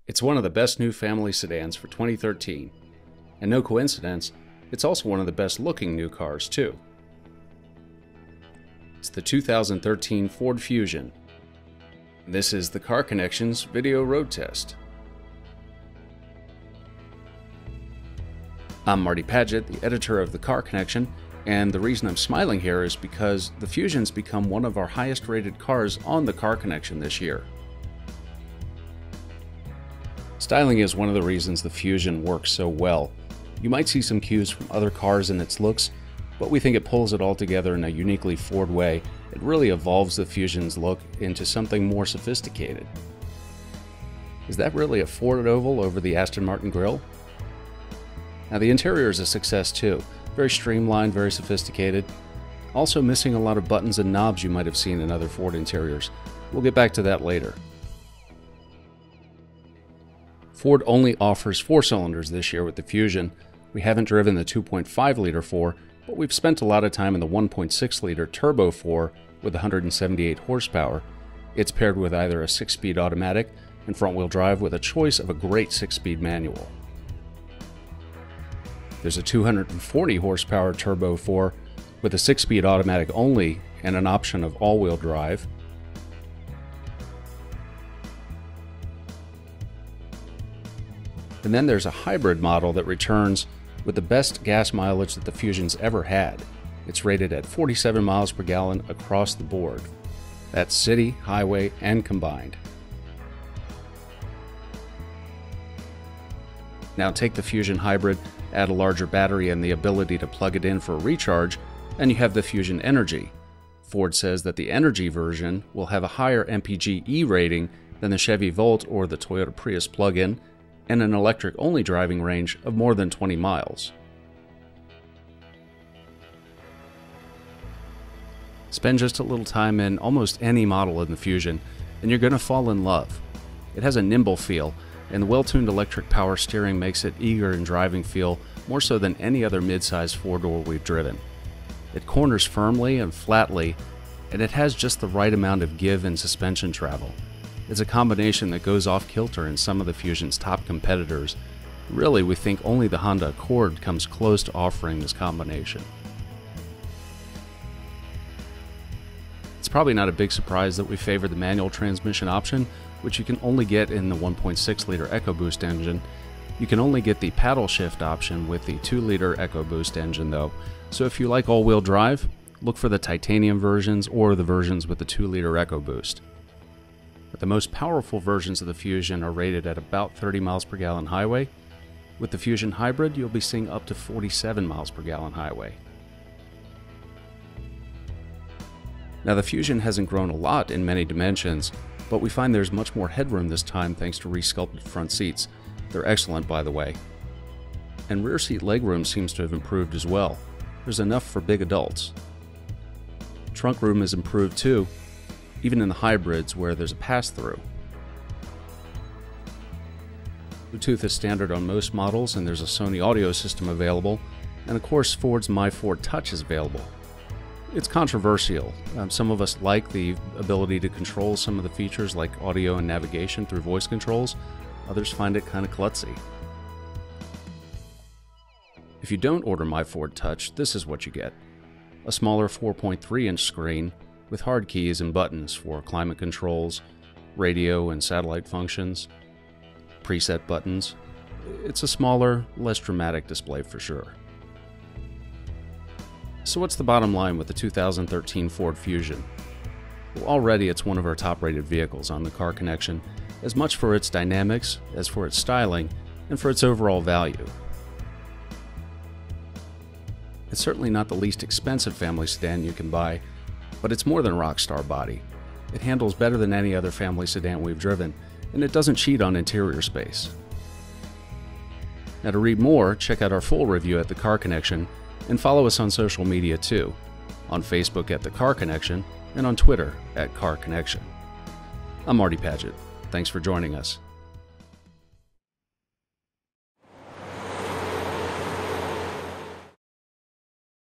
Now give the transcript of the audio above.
It's one of the best new family sedans for 2013. And no coincidence, it's also one of the best looking new cars too. It's the 2013 Ford Fusion. This is the Car Connection's video road test. I'm Marty Paget, the editor of the Car Connection, and the reason I'm smiling here is because the Fusion's become one of our highest rated cars on the Car Connection this year. Styling is one of the reasons the Fusion works so well. You might see some cues from other cars in its looks, but we think it pulls it all together in a uniquely Ford way. It really evolves the Fusion's look into something more sophisticated. Is that really a Ford oval over the Aston Martin grille? Now the interior is a success too. Very streamlined, very sophisticated. Also missing a lot of buttons and knobs you might have seen in other Ford interiors. We'll get back to that later. Ford only offers 4 cylinders this year with the Fusion. We haven't driven the 2.5 liter 4, but we've spent a lot of time in the 1.6 liter Turbo 4 with 178 horsepower. It's paired with either a 6-speed automatic and front-wheel drive with a choice of a great 6-speed manual. There's a 240 horsepower Turbo 4 with a 6-speed automatic only and an option of all-wheel drive. And then there's a hybrid model that returns with the best gas mileage that the Fusion's ever had. It's rated at 47 miles per gallon across the board. That's city, highway, and combined. Now take the Fusion Hybrid, add a larger battery and the ability to plug it in for a recharge, and you have the Fusion Energy. Ford says that the Energy version will have a higher MPG-E rating than the Chevy Volt or the Toyota Prius plug-in, and an electric-only driving range of more than 20 miles. Spend just a little time in almost any model in the Fusion, and you're going to fall in love. It has a nimble feel, and the well-tuned electric power steering makes it eager in driving feel more so than any other mid-size four-door we've driven. It corners firmly and flatly, and it has just the right amount of give in suspension travel. It's a combination that goes off kilter in some of the Fusion's top competitors. Really, we think only the Honda Accord comes close to offering this combination. It's probably not a big surprise that we favor the manual transmission option, which you can only get in the 1.6 liter EcoBoost engine. You can only get the paddle shift option with the 2 liter EcoBoost engine though, so if you like all-wheel drive, look for the titanium versions or the versions with the 2 liter EcoBoost. But the most powerful versions of the Fusion are rated at about 30 miles per gallon highway. With the Fusion Hybrid, you'll be seeing up to 47 miles per gallon highway. Now the Fusion hasn't grown a lot in many dimensions, but we find there's much more headroom this time thanks to resculpted front seats. They're excellent, by the way. And rear seat legroom seems to have improved as well. There's enough for big adults. Trunk room is improved too, even in the hybrids where there's a pass-through. Bluetooth is standard on most models, and there's a Sony audio system available, and of course Ford's My Ford Touch is available. It's controversial. Some of us like the ability to control some of the features like audio and navigation through voice controls. Others find it kind of klutzy. If you don't order My Ford Touch, this is what you get. A smaller 4.3-inch screen with hard keys and buttons for climate controls, radio and satellite functions, preset buttons. It's a smaller, less dramatic display for sure. So what's the bottom line with the 2013 Ford Fusion? Well, already it's one of our top-rated vehicles on the Car Connection, as much for its dynamics as for its styling and for its overall value. It's certainly not the least expensive family sedan you can buy, but it's more than a rock star body. It handles better than any other family sedan we've driven, and it doesn't cheat on interior space. Now to read more, check out our full review at The Car Connection, and follow us on social media too, on Facebook at The Car Connection, and on Twitter at Car Connection. I'm Marty Paget. Thanks for joining us.